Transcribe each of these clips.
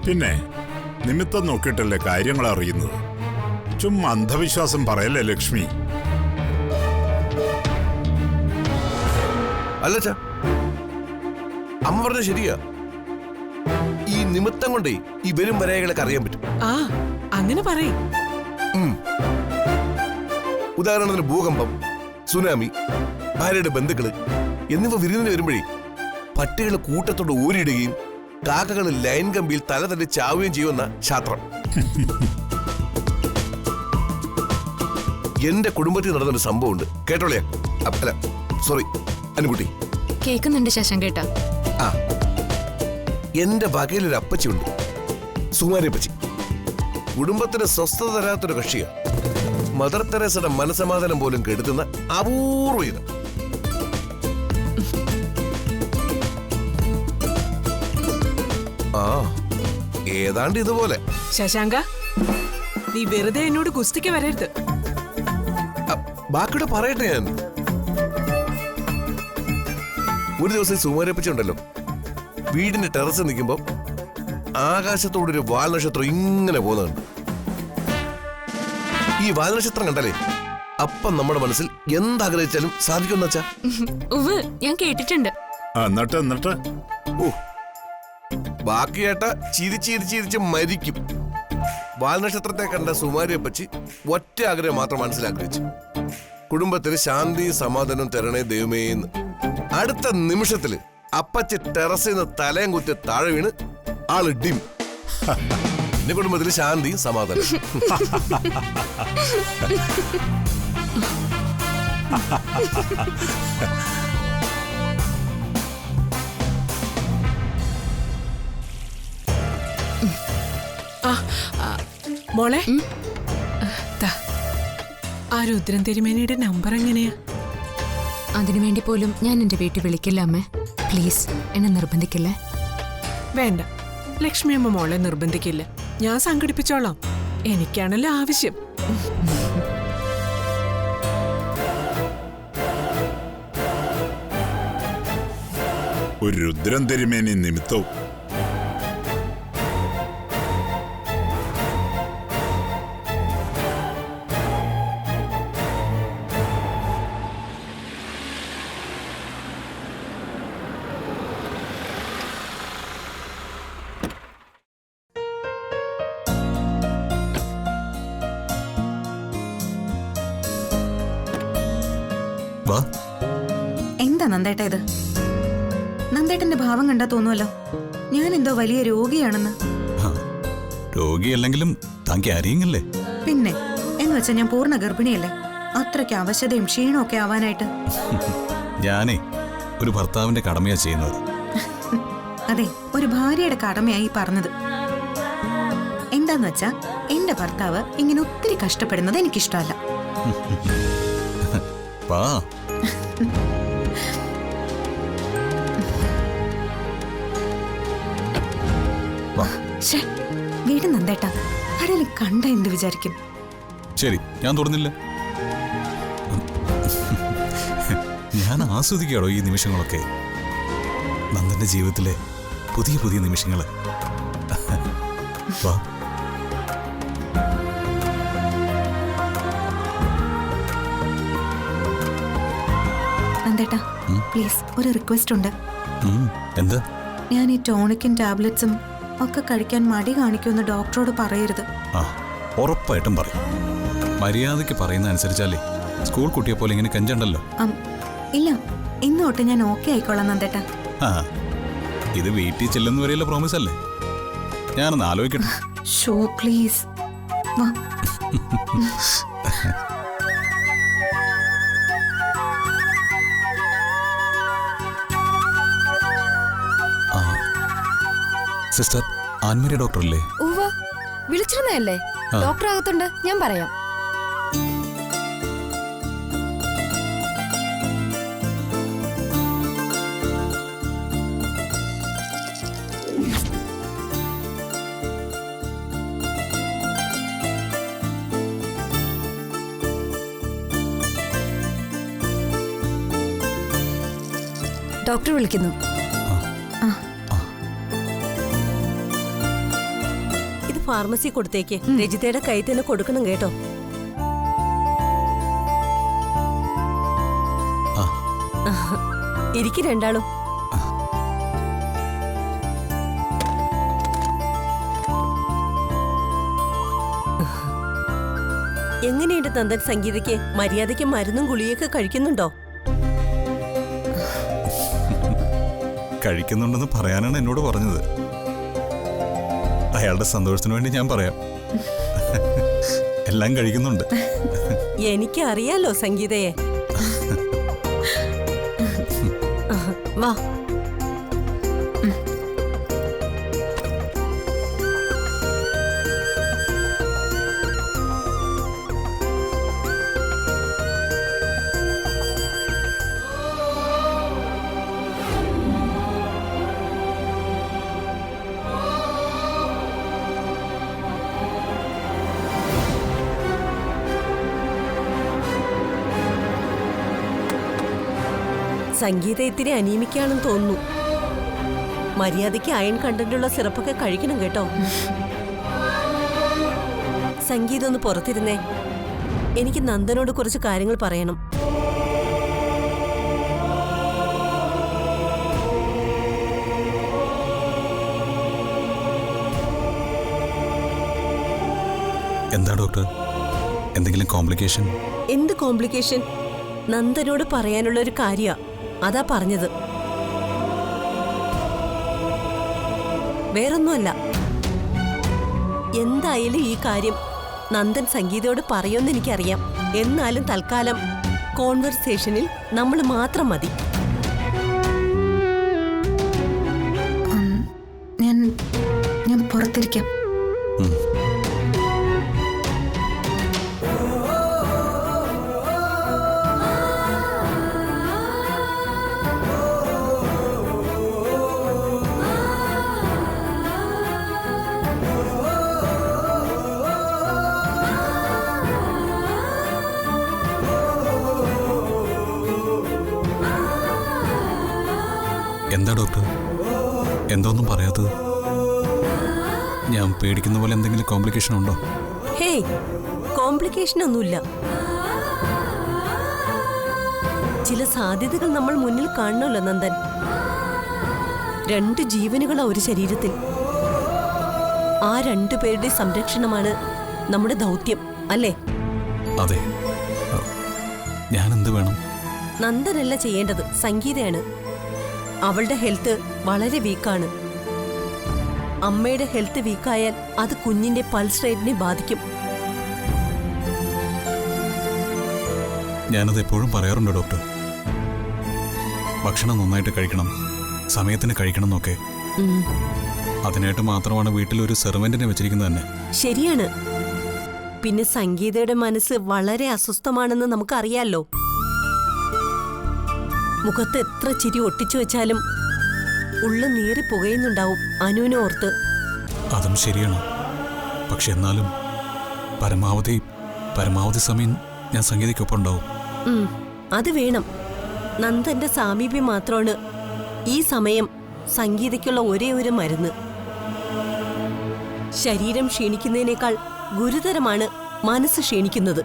പിന്നെ നിമിത്തം നോക്കിയിട്ടല്ലേ കാര്യങ്ങൾ അറിയുന്നത്. ചുമ്മാ അന്ധവിശ്വാസം പറയല്ലേ ലക്ഷ്മി. അല്ല അമ്മ പറഞ്ഞ ശരിയാ. ഈ നിമിത്തം കൊണ്ടേ ഈ വരും വരകളൊക്കെ അറിയാൻ പറ്റും. അങ്ങനെ പറയും. ഉദാഹരണത്തിന് ഭൂകമ്പം, സുനാമി, ഭാര്യയുടെ ബന്ധുക്കള് എന്നിവ വിരുന്നിന് വരുമ്പോഴേ പട്ടികൾ കൂട്ടത്തോട് ഊരിയിടുകയും കാക്കകൾ ലൈൻ കമ്പിയിൽ തല തല്ലി ചാവുകയും ചെയ്യുമെന്ന ശാസ്ത്രം. എന്റെ കുടുംബത്തിൽ നടന്നൊരു സംഭവമുണ്ട്, കേട്ടോളയാ. അല്ല സോറി അനുകുട്ടി. കേൾക്കുന്നുണ്ട് ശശാങ്കേട്ട. എന്റെ വകയിലൊരു അപ്പച്ചിയുണ്ട്, സുമാരിയപ്പച്ചി. കുടുംബത്തിന് സ്വസ്ഥത തരാത്തൊരു കക്ഷിയാ. മദർ തെരേസയുടെ മനസമാധാനം പോലും കെടുത്തുന്ന അപൂർവ ഇത്. ഏതാണ്ട് ഇതുപോലെ. ശശാങ്ക, നീ വെറുതെ എന്നോട് ഗുസ്തിക്ക് വരരുത്. ബാക്കിയുടെ പറയട്ടെ ഞാൻ. ഒരു ദിവസം സുമാരിയപ്പച്ചി ഉണ്ടല്ലോ, വീടിന്റെ ടെറസിൽ നിൽക്കുമ്പോ ആകാശത്തോടൊരു വാൽനക്ഷത്രം ഇങ്ങനെ പോകുന്നുണ്ട്. ഈ വാൽനക്ഷത്രം കണ്ടാലേ അപ്പം നമ്മുടെ മനസ്സിൽ എന്താഗ്രഹിച്ചാലും സാധിക്കുമെന്ന് വെച്ചാ. ഞാൻ കേട്ടിട്ടുണ്ട്. എന്നിട്ട് ഓ, ബാക്കി കേട്ട ചിരിച്ച് മരിക്കും. വാൽനക്ഷത്രത്തെ കണ്ട സുമാരിയപ്പച്ചി ഒറ്റ ആഗ്രഹം മാത്രം മനസ്സിലാഗ്രഹിച്ചു, കുടുംബത്തിന് ശാന്തി സമാധാനം തരണേ ദൈവമേന്ന്. അടുത്ത നിമിഷത്തില് അപ്പച്ചി ടെറസിൽ നിന്ന് തലയും കുത്തി താഴെ വീണ് ആള് ഡിം. എന്റെ കുടുംബത്തിൽ ശാന്തി സമാധാനം. മോളെ, ആ രുദ്രൻ തിരുമേനിയുടെ നമ്പർ എങ്ങനെയാ? അതിനുവേണ്ടി പോലും ഞാൻ എന്റെ വീട്ടിൽ വിളിക്കില്ല അമ്മേ. പ്ലീസ് എന്നെ നിർബന്ധിക്കില്ലേ. വേണ്ട, ലക്ഷ്മി അമ്മ മോളെ നിർബന്ധിക്കില്ല. ഞാൻ സംഘടിപ്പിച്ചോളാം. എനിക്കാണല്ലോ ആവശ്യം. ഒരു രുദ്രൻ തിരുമേനി നിമിത്തവും. എന്താ നന്ദേട്ട ഇത്? നന്ദേട്ടന്റെ ഭാവം കണ്ടാ തോന്നുമല്ലോ ഞാൻ എന്തോ വലിയ രോഗിയാണെന്ന്. രോഗിയല്ലെങ്കിലും താങ്കി അറിയില്ലേ? പിന്നെ എന്ന് വെച്ചാ ഞാൻ പൂർണ്ണ ഗർഭിണിയല്ലേ. അത്രയ്ക്ക് അവശതയും ക്ഷീണവും ഒക്കെ ആവാനായിട്ട്. ഞാനേ ഒരു ഭർത്താവിന്റെ കടമയാ ചെയ്യുന്നത്. അതെ, ഒരു ഭാര്യയുടെ കടമയായി പറഞ്ഞത്. എന്താന്ന് വെച്ചാ എന്റെ ഭർത്താവ് ഇങ്ങനെ ഒത്തിരി കഷ്ടപ്പെടുന്നത് എനിക്കിഷ്ടമല്ല. വീട് നന്ദേട്ടാ, ആരെങ്കിലും കണ്ട എന്ത് വിചാരിക്കും? ശരി, ഞാൻ തുറന്നില്ല. ഞാൻ ആസ്വദിക്കാടോ ഈ നിമിഷങ്ങളൊക്കെ, നന്ദന്റെ ജീവിതത്തിലെ പുതിയ പുതിയ നിമിഷങ്ങള്. വാ. നന്ദേട്ടാ, പ്ലീസ് ഒരു റിക്വസ്റ്റ് ഉണ്ട്. എന്താ? ഞാൻ ഈ ടോണിക്കും ടാബ്ലറ്റ്സും ഒക്കെ കഴിക്കാൻ മടി കാണിക്കുമെന്ന് ഡോക്ടറോട് പറയരുത്. ഉറപ്പായിട്ടും പറയും. മര്യാദയ്ക്ക് പറയുന്ന അനുസരിച്ചാലേ സ്കൂൾ കുട്ടിയെ പോലെ ഇങ്ങനെ കഞ്ചണ്ടല്ലോ. ഇല്ല, ഇന്ന് തൊട്ട് ഞാൻ ഓക്കെ ആയിക്കോളാം നന്ദേട്ടാ. ഇത് വീട്ടിൽ ചെല്ലുന്ന വരെയുള്ള പ്രോമിസ് അല്ലേ? ഞാനൊന്ന് ആലോചിക്കട്ടെ. Show please. വാ. സിസ്റ്റർ, ആൻമേരി ഡോക്ടർ അല്ലേ? വിളിച്ചിരുന്നല്ലേ? ഡോക്ടർ അകത്തുണ്ട്, ഞാൻ പറയാം. ഡോക്ടർ വിളിക്കുന്നു. ഫാർമസി കൊടുത്തേക്ക്. രജിതയുടെ കൈ തന്നെ കൊടുക്കണം കേട്ടോ. ഇരിക്ക് രണ്ടാളും. എങ്ങനെയുണ്ട് നന്ദൻ സംഗീതയ്ക്ക്? മര്യാദയ്ക്ക് മരുന്നും ഗുളിയൊക്കെ കഴിക്കുന്നുണ്ടോ? കഴിക്കുന്നുണ്ടെന്ന് പറയാനാണ് എന്നോട് പറഞ്ഞത്. അയാളുടെ സന്തോഷത്തിന് വേണ്ടി ഞാൻ പറയാം. എല്ലാം കഴിക്കുന്നുണ്ട്. എനിക്കറിയാലോ സംഗീതയെ. വാ. സംഗീത ഇത്തിരി അനീമിക്കാണെന്ന് തോന്നുന്നു. മര്യാദയ്ക്ക് അയൺ കണ്ടന്റുള്ള സിറപ്പൊക്കെ കഴിക്കണം കേട്ടോ. സംഗീതം ഒന്ന് പുറത്തിരുന്നേ. എനിക്ക് നന്ദനോട് കുറച്ച് കാര്യങ്ങൾ പറയണം. എന്താ ഡോക്ടർ, എന്തെങ്കിലും കോംപ്ലിക്കേഷൻ? എന്ത് കോംപ്ലിക്കേഷൻ? നന്ദനോട് പറയാനുള്ള ഒരു കാര്യ, അതാ പറഞ്ഞത്. വേറൊന്നുമല്ല. എന്തായാലും ഈ കാര്യം നന്ദൻ സംഗീതയോട് പറയുമെന്ന് എനിക്കറിയാം. എന്നാലും തൽക്കാലം കോൺവെർസേഷനിൽ നമ്മൾ മാത്രം മതി. ഞാൻ പുറത്തിരിക്കാം. എന്താ ഡോക്ടർ, എന്തോന്നും പറയാത്തത്? ഞാൻ പേടിക്കുന്ന പോലെ എന്തെങ്കിലും കോംപ്ലിക്കേഷൻ ഉണ്ടോ? ഹേയ്, കോംപ്ലിക്കേഷൻ ഒന്നുമില്ല. ചില സാധ്യതകൾ നമ്മൾ മുന്നിൽ കാണണമല്ലോ നന്ദൻ. 2 ജീവനുകളാ ഒരു ശരീരത്തിൽ. ആ 2 പേരുടെ സംരക്ഷണമാണ് നമ്മുടെ ദൗത്യം, അല്ലേ? അതെ. ഞാൻ എന്ത് വേണം? നന്ദനല്ല ചെയ്യേണ്ടത്, സംഗീതയാണ്. അവളുടെ ഹെൽത്ത് വളരെ വീക്കാണ്. അമ്മയുടെ ഹെൽത്ത് വീക്കായാൽ അത് കുഞ്ഞിന്റെ പൾസ് റേറ്റിനെ ബാധിക്കും. ഞാനത് എപ്പോഴും പറയാറുണ്ട് ഡോക്ടർ. ഭക്ഷണം നന്നായിട്ട് കഴിക്കണം, സമയത്തിന് കഴിക്കണം എന്നൊക്കെ. അതിനായിട്ട് മാത്രമാണ് വീട്ടിൽ ഒരു സെർവന്റിനെ വെച്ചിരിക്കുന്നത് തന്നെ. ശരിയാണ്. പിന്നെ സംഗീതയുടെ മനസ്സ് വളരെ അസ്വസ്ഥമാണെന്ന് നമുക്കറിയാലോ. മുഖത്ത് എത്ര ചിരി ഒട്ടിച്ചു വെച്ചാലും ഉള്ളു നീറി പുകയുന്നുണ്ടാവും അനുവിനെ ഓർത്ത്. അതും ശരിയാണ്. പക്ഷെ എന്നാലും പരമാവധി സമയം ഞാൻ സംഗീതയ്ക്കൊപ്പം ഉണ്ടാവും. അത് വേണം. നന്ദന്റെ സാമീപ്യം മാത്രമാണ് ഈ സമയം സംഗീതയ്ക്കുള്ള ഒരേ ഒരു മരുന്ന്. ശരീരം ക്ഷീണിക്കുന്നതിനേക്കാൾ ഗുരുതരമാണ് മനസ്സ് ക്ഷീണിക്കുന്നത്.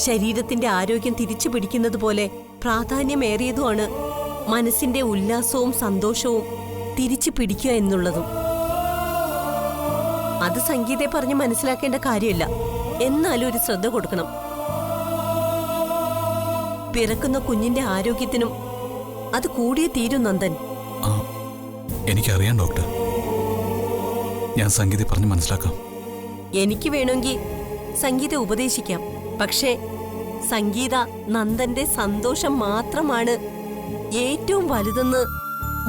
ശരീരത്തിന്റെ ആരോഗ്യം തിരിച്ചു പിടിക്കുന്നത് പോലെ പ്രാധാന്യമേറിയതുമാണ് മനസ്സിന്റെ ഉല്ലാസവും സന്തോഷവും തിരിച്ചു പിടിക്കുക എന്നുള്ളതും. അത് സംഗീതയെ പറഞ്ഞ് മനസ്സിലാക്കേണ്ട കാര്യമില്ല. എന്നാലും ഒരു ശ്രദ്ധ കൊടുക്കണം. പിറക്കുന്ന കുഞ്ഞിന്റെ ആരോഗ്യത്തിനും അത് കൂടിയേ തീരും നന്ദൻ. എനിക്കറിയാം ഡോക്ടർ. ഞാൻ സംഗീതയെ പറഞ്ഞ് മനസ്സിലാക്കാം. എനിക്ക് വേണമെങ്കിൽ സംഗീത ഉപദേശിക്കാം. പക്ഷേ സംഗീത നന്ദന്റെ സന്തോഷം മാത്രമാണ് ഏറ്റവും വലുതെന്ന്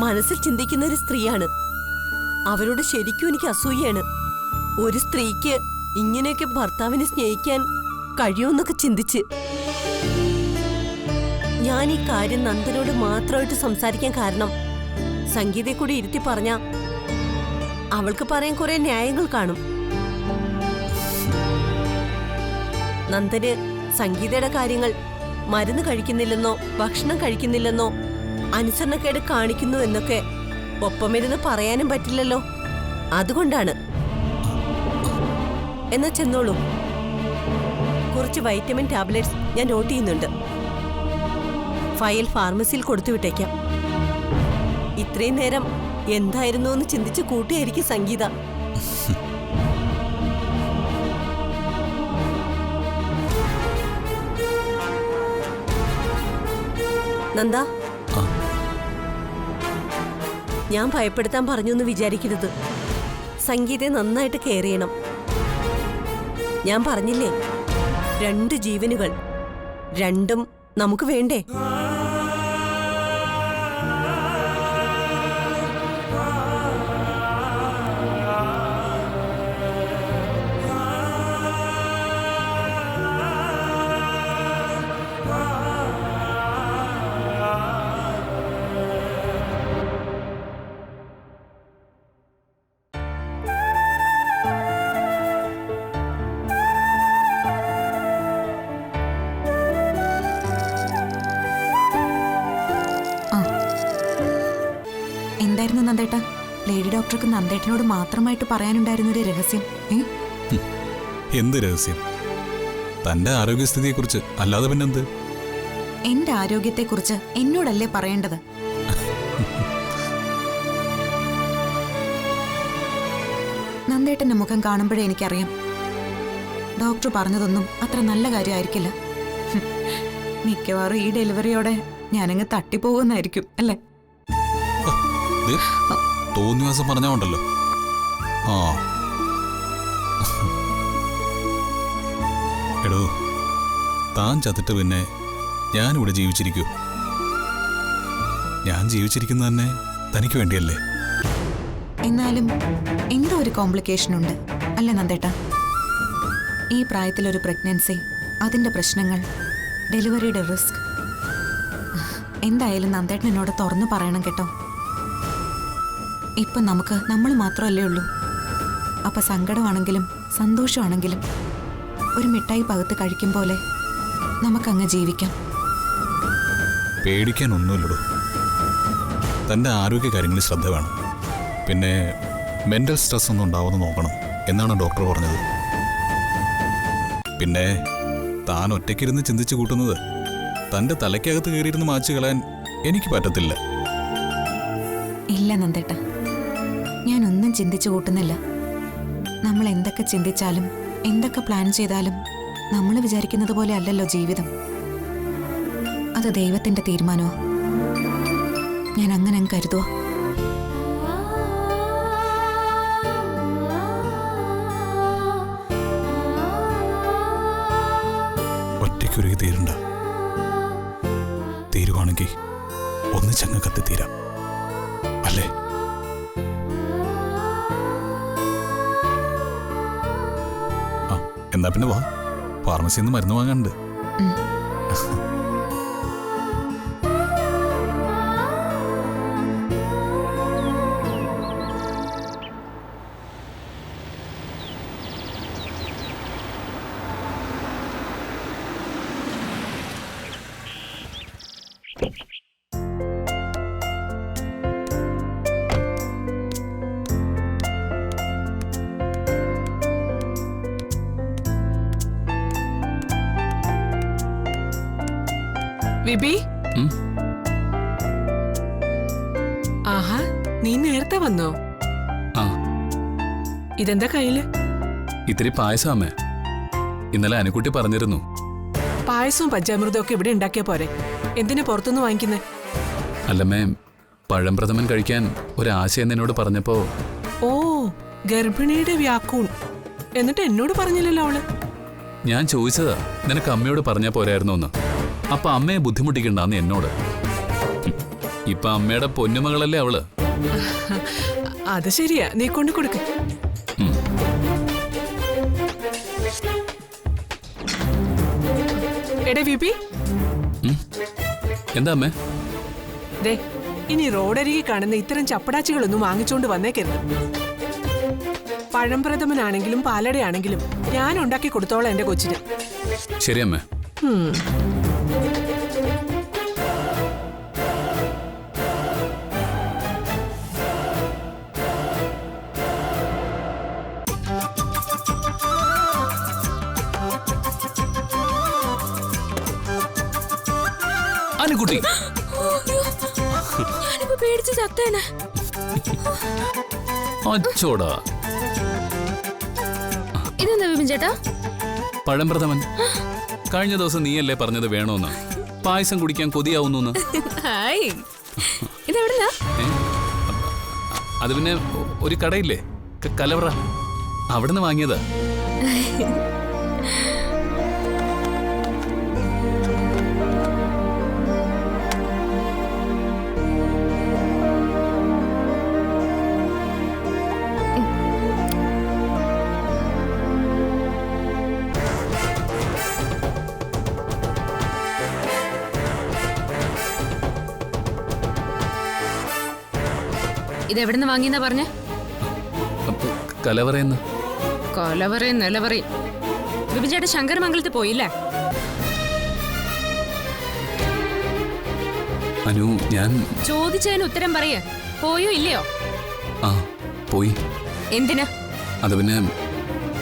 മനസ്സിൽ ചിന്തിക്കുന്ന ഒരു സ്ത്രീയാണ്. അവരോട് ശരിക്കും എനിക്ക് അസൂയാണ്. ഒരു സ്ത്രീക്ക് ഇങ്ങനെയൊക്കെ ഭർത്താവിനെ സ്നേഹിക്കാൻ കഴിയുമെന്നൊക്കെ ചിന്തിച്ച്. ഞാൻ ഈ കാര്യം നന്ദനോട് മാത്രമായിട്ട് സംസാരിക്കാൻ കാരണം സംഗീതയെ കൂടി ഇരുത്തി പറഞ്ഞ അവൾക്ക് പറയാൻ കുറെ ന്യായങ്ങൾ കാണും. നന്ദന് സംഗീതയുടെ കാര്യങ്ങൾ മരുന്ന് കഴിക്കുന്നില്ലെന്നോ ഭക്ഷണം കഴിക്കുന്നില്ലെന്നോ അനുസരണക്കേട് കാണിക്കുന്നു എന്നൊക്കെ ഒപ്പമിരുന്ന് പറയാനും പറ്റില്ലല്ലോ. അതുകൊണ്ടാണ്. എന്നാ ചെന്നോളൂ. കുറച്ച് വൈറ്റമിൻ ടാബ്ലറ്റ്സ് ഞാൻ നോട്ട് ചെയ്യുന്നുണ്ട്. ഫയൽ ഫാർമസിയിൽ കൊടുത്തു വിട്ടേക്കാം. ഇത്രയും നേരം എന്തായിരുന്നു എന്ന് ചിന്തിച്ച് കൂട്ടിയായിരിക്കും സംഗീത. നന്ദ, ഞാൻ ഭയപ്പെടുത്താൻ പറഞ്ഞു എന്ന് വിചാരിക്കരുത്. സംഗീതയെ നന്നായിട്ട് കെയർ ചെയ്യണം. ഞാൻ പറഞ്ഞില്ലേ, 2 ജീവനുകൾ, രണ്ടും നമുക്ക് വേണ്ടേ? എന്തായിരുന്നു നന്ദേട്ട? ലേഡി ഡോക്ടർക്ക് നന്ദേട്ടനോട് മാത്രമായിട്ട് പറയാനുണ്ടായിരുന്ന ഒരു രഹസ്യം. എന്ത് രഹസ്യം? തന്റെ ആരോഗ്യസ്ഥിതിയെക്കുറിച്ച്, അല്ലാതെ പിന്നെന്ത്? എന്റെ ആരോഗ്യത്തെക്കുറിച്ച് എന്നോടല്ലേ പറയേണ്ടത്? നന്ദേട്ടന്റെ മുഖം കാണുമ്പോഴേ എനിക്കറിയാം, ഡോക്ടർ പറഞ്ഞതൊന്നും അത്ര നല്ല കാര്യമായിരിക്കില്ല. മിക്കവാറും ഈ ഡെലിവറിയോടെ ഞാനങ്ങ് തട്ടിപ്പോകുന്നായിരിക്കും അല്ലേ? തോന്നിവാസം പറഞ്ഞാ ഉണ്ടല്ലോ. ആ എടോ, താൻ ചത്തിട്ട് പിന്നെ ഞാനിവിടെ ജീവിച്ചിരിക്കൂ. ഞാൻ ജീവിച്ചിരിക്കുന്ന തന്നെ തനിക്ക് വേണ്ടിയല്ലേ? എന്നാലും എന്തോ ഒരു കോംപ്ലിക്കേഷൻ ഉണ്ട് അല്ലേ നന്ദേട്ട? ഈ പ്രായത്തിലൊരു പ്രഗ്നൻസി, അതിന്റെ പ്രശ്നങ്ങൾ, ഡെലിവറിയുടെ റിസ്ക്. എന്തായാലും നന്ദേട്ടൻ എന്നോട് തുറന്നു പറയണം കേട്ടോ. ഇപ്പൊ നമ്മൾ മാത്രമല്ലേ ഉള്ളൂ. അപ്പൊ സങ്കടമാണെങ്കിലും സന്തോഷമാണെങ്കിലും ഒരു മിഠായി പകുത്ത് കഴിക്കും പോലെ നമുക്കങ്ങ് ജീവിക്കാം. പേടിക്കാനൊന്നുമില്ലടോ. തന്റെ ആരോഗ്യ കാര്യങ്ങളിൽ ശ്രദ്ധ വേണം. പിന്നെ മെന്റൽ സ്ട്രെസ് ഒന്നും ഉണ്ടാവുമെന്ന് നോക്കണം എന്നാണ് ഡോക്ടർ പറഞ്ഞത്. പിന്നെ താൻ ഒറ്റയ്ക്കിരുന്ന് ചിന്തിച്ചു കൂട്ടുന്നത് തന്റെ തലയ്ക്കകത്ത് കയറിയിരുന്ന് മാച്ചു കളയാൻ എനിക്ക് പറ്റത്തില്ല. ഇല്ല നന്ദേട്ട, ഞാനൊന്നും ചിന്തിച്ചു കൂട്ടുന്നില്ല. നമ്മൾ എന്തൊക്കെ ചിന്തിച്ചാലും എന്തൊക്കെ പ്ലാൻ ചെയ്താലും നമ്മൾ വിചാരിക്കുന്നത് പോലെ അല്ലല്ലോ ജീവിതം. അത് ദൈവത്തിന്റെ തീരുമാനമോ. ഞാൻ അങ്ങനെ കരുതുവോ? ഒറ്റയ്ക്കൊരു തീരുണ്ട. തീരുവാണെങ്കിൽ ഒന്നിച്ചങ്ങ് കത്തിത്തീരാം അല്ലേ? എന്നാ പിന്നെ വാ, ഫാർമസിയിൽ നിന്ന് മരുന്ന് വാങ്ങാനുണ്ട്. വിബി, ആഹാ, നീ നേരത്തെ വന്നോ? ആ, ഇതെന്താ കയ്യില്? ഇത്തിരി പായസം അമ്മേ. ഇന്നലെ അനുക്കുട്ടി പറഞ്ഞിരുന്നു. പായസവും പഞ്ചാമൃതവും ഒക്കെ ഇവിടെ ഉണ്ടാക്കിയ പോരെ, എന്തിനാ പുറത്തുനിന്ന് വാങ്ങിക്കുന്നേ? അല്ലമ്മേ, പഴം പ്രഥമൻ കഴിക്കാൻ ഒരാശയം എന്നോട് പറഞ്ഞപ്പോ. ഓ, ഗർഭിണിയുടെ വ്യാക്കൂൺ. എന്നിട്ട് എന്നോട് പറഞ്ഞില്ലല്ലോ അവള്. ഞാൻ ചോദിച്ചതാ, നിനക്ക് അമ്മയോട് പറഞ്ഞാ പോരായിരുന്നു എന്ന്. അപ്പൊ അമ്മയെ ബുദ്ധിമുട്ടിക്കണ്ടെന്ന് എന്നോട്. ഇപ്പൊ അമ്മയുടെ പൊന്നുമകളല്ലേ അവള്. അത് ശരിയാ, നീ കൊണ്ട് കൊടുക്ക്. എടേ വിപി, എന്താ അമ്മേ? ദേ, ഇനി റോഡരികെ കാണുന്ന ഇത്തരം ചപ്പടാച്ചികളൊന്നും വാങ്ങിച്ചോണ്ട് വന്നേക്കരുത്. പഴംപ്രഥമനാണെങ്കിലും പാലടയാണെങ്കിലും ഞാൻ ഉണ്ടാക്കി കൊടുത്തോളാം എന്റെ കൊച്ചിന്. ശരി അമ്മേ. അനുകുട്ടി ഞാനിപ്പോ പേടിച്ച് ചത്തേനെ. അച്ചോടാ. ഇതെന്താ വിപിൻ ചേട്ടാ? പഴംപ്രഥമൻ. കഴിഞ്ഞ ദിവസം നീയല്ലേ പറഞ്ഞത് വേണോന്ന്, പായസം കുടിക്കാൻ കൊതിയാവുന്നു. ഹായ്, ഇതെവിടുന്നാ? അത് പിന്നെ ഒരു കടയില്ലേ, കലവറ, അവിടുന്ന് വാങ്ങിയതാ. ഇതെവിടുന്ന് വാങ്ങിയെന്നാ പറഞ്ഞേ? കലവറയെന്ന്. കൊലവറയും നിലവറയും. വിപിൻ ചേട്ടാ ശങ്കരമംഗലത്ത് പോയില്ലേ? അനു, ഞാൻ ചോദിച്ചതിന് ഉത്തരം പറയേ. പോയോ ഇല്ലയോ? ആ പോയി. എന്തിനാ? അത് പിന്നെ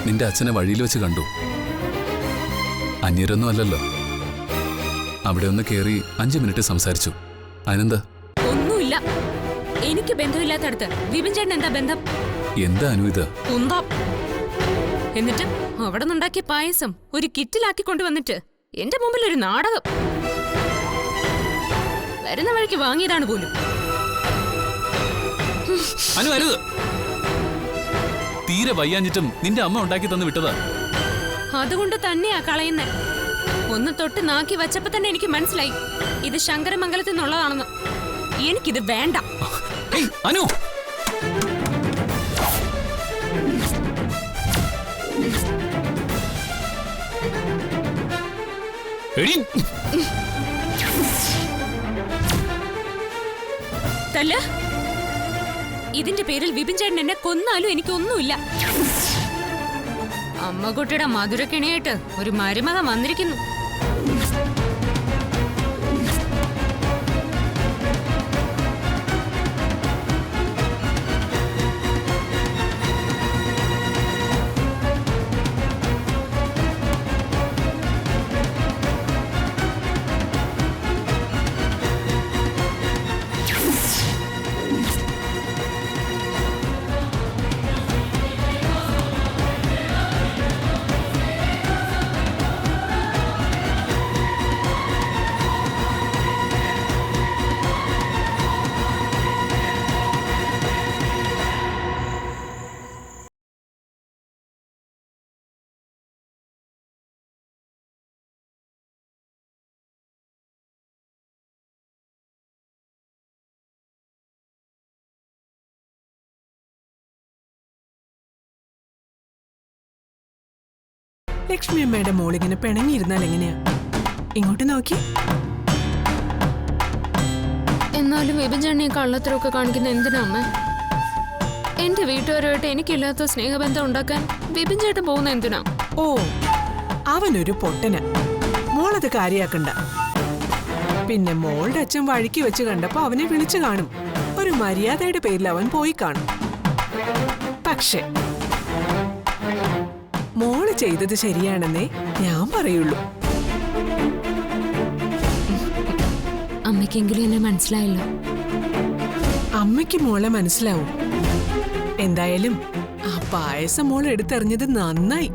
നിന്റെ അച്ഛനെ വഴിയിൽ വെച്ച് കണ്ടു. അന്യരൊന്നും അല്ലല്ലോ. അവിടെ ഒന്ന് കേറി 5 മിനിറ്റ് സംസാരിച്ചു. അതിനെന്താ? ഒന്നുമില്ല. എനിക്ക് ബന്ധമില്ലാത്തടത്ത് വിപിൻ ചേട്ടൻ എന്താ ബന്ധം? എന്താ അനു ഇത്? കുന്തം. എന്നിട്ട് അവിടെ നിന്നുണ്ടാക്കിയ പായസം ഒരു കിറ്റിലാക്കി കൊണ്ടുവന്നിട്ട് എന്റെ മുമ്പിൽ ഒരു നാടകം. വരുന്ന വഴിക്ക് വാങ്ങിയതാണ് പോലും. അനു അരുത്. തീരെ വയ്യാഞ്ഞിട്ടും നിന്റെ അമ്മ ഉണ്ടാക്കി തന്നു വിട്ടതാ. അതുകൊണ്ട് തന്നെയാ കളയുന്നേ. ഒന്ന് തൊട്ട് നാക്കി വച്ചപ്പോ തന്നെ എനിക്ക് മനസ്സിലായി ഇത് ശങ്കരമംഗലത്തിൽ നിന്നുള്ളതാണെന്ന്. എനിക്കിത് വേണ്ട. അനു, തല്ല. ഇതിന്റെ പേരിൽ വിപിൻ ചേട്ടൻ എന്നെ കൊന്നാലും എനിക്കൊന്നുമില്ല. അമ്മക്കുട്ടിയുടെ മധുരക്കിണിയായിട്ട് ഒരു മരുമക വന്നിരിക്കുന്നു. ലക്ഷ്മി അമ്മയുടെ മോളിങ്ങനെ പിണങ്ങിയിരുന്നാൽ എങ്ങനെയാ? ഇങ്ങോട്ട് നോക്കി. എന്നാലും വിപിൻ ചേട്ടനെ കള്ളത്തരമൊക്കെ കാണിക്കുന്ന എന്തിനാ അമ്മ? എന്റെ വീട്ടുകാരുമായിട്ട് എനിക്കില്ലാത്ത സ്നേഹബന്ധം ഉണ്ടാക്കാൻ വിപിൻ ചേട്ടൻ പോകുന്ന എന്തിനാ? ഓ, അവനൊരു പൊട്ടന. മോളത് കാര്യാക്കണ്ട. പിന്നെ മോളുടെ അച്ഛൻ വഴിക്ക് വെച്ച് കണ്ടപ്പോ അവനെ വിളിച്ചു കാണും. ഒരു മര്യാദയുടെ പേരിൽ അവൻ പോയി കാണും. പക്ഷേ മോള് ചെയ്തത് ശരിയാണെന്നേ ഞാൻ പറയുള്ളൂ. അമ്മയ്ക്കെങ്കിലും എന്നെ മനസ്സിലായല്ലോ. അമ്മയ്ക്ക് മോളെ മനസ്സിലാവും. എന്തായാലും ആ പായസം മോൾ എടുത്തെറിഞ്ഞത് നന്നായി.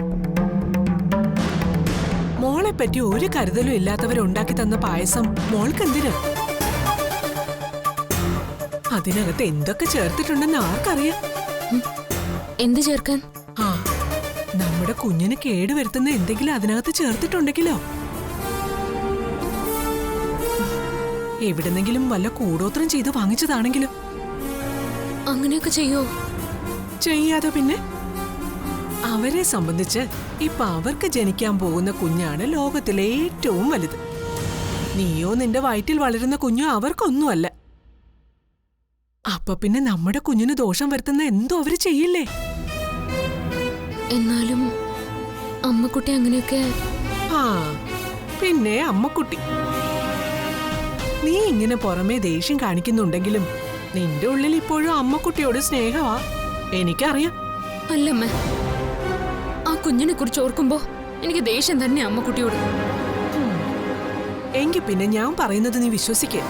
മോളെ പറ്റി ഒരു കരുതലും ഇല്ലാത്തവരുണ്ടാക്കി തന്ന പായസം മോൾക്ക് എന്തിനാ? അതിനകത്ത് എന്തൊക്കെ ചേർത്തിട്ടുണ്ടെന്ന് ആർക്കറിയാം? എന്ത് ചേർക്കാൻ? ആ, നമ്മുടെ കുഞ്ഞിന് കേടുവരുത്തുന്ന എന്തെങ്കിലും അതിനകത്ത് ചേർത്തിട്ടുണ്ടെങ്കിലോ? എവിടെന്നെങ്കിലും വല്ല കൂടോത്രം ചെയ്ത് വാങ്ങിച്ചതാണെങ്കിലോ? അങ്ങനെയൊക്കെ ചെയ്യോ? ചെയ്യാതെ പിന്നെ? അവരെ സംബന്ധിച്ച് ഇപ്പൊ അവർക്ക് ജനിക്കാൻ പോകുന്ന കുഞ്ഞാണ് ലോകത്തിലെ ഏറ്റവും വലുത്. നീയോ നിന്റെ വയറ്റിൽ വളരുന്ന കുഞ്ഞോ അവർക്കൊന്നുമല്ല. അപ്പൊ പിന്നെ നമ്മുടെ കുഞ്ഞിന് ദോഷം വരുത്തുന്ന എന്തോ അവര് ചെയ്യില്ലേ? എന്നാലും അമ്മക്കുട്ടി അങ്ങനെയൊക്കെ. ആ, പിന്നെ അമ്മക്കുട്ടി. നീ ഇങ്ങനെ പുറമേ ദേഷ്യം കാണിക്കുന്നുണ്ടെങ്കിലും നിന്റെ ഉള്ളിൽ ഇപ്പോഴും അമ്മക്കുട്ടിയോട് സ്നേഹമാ, എനിക്കറിയാം. അല്ലമ്മ, ആ കുഞ്ഞിനെ കുറിച്ച് ഓർക്കുമ്പോ എനിക്ക് ദേഷ്യം തന്നെ അമ്മക്കുട്ടിയോട്. എങ്കിൽ പിന്നെ ഞാൻ പറയുന്നത് നീ വിശ്വസിക്കേ.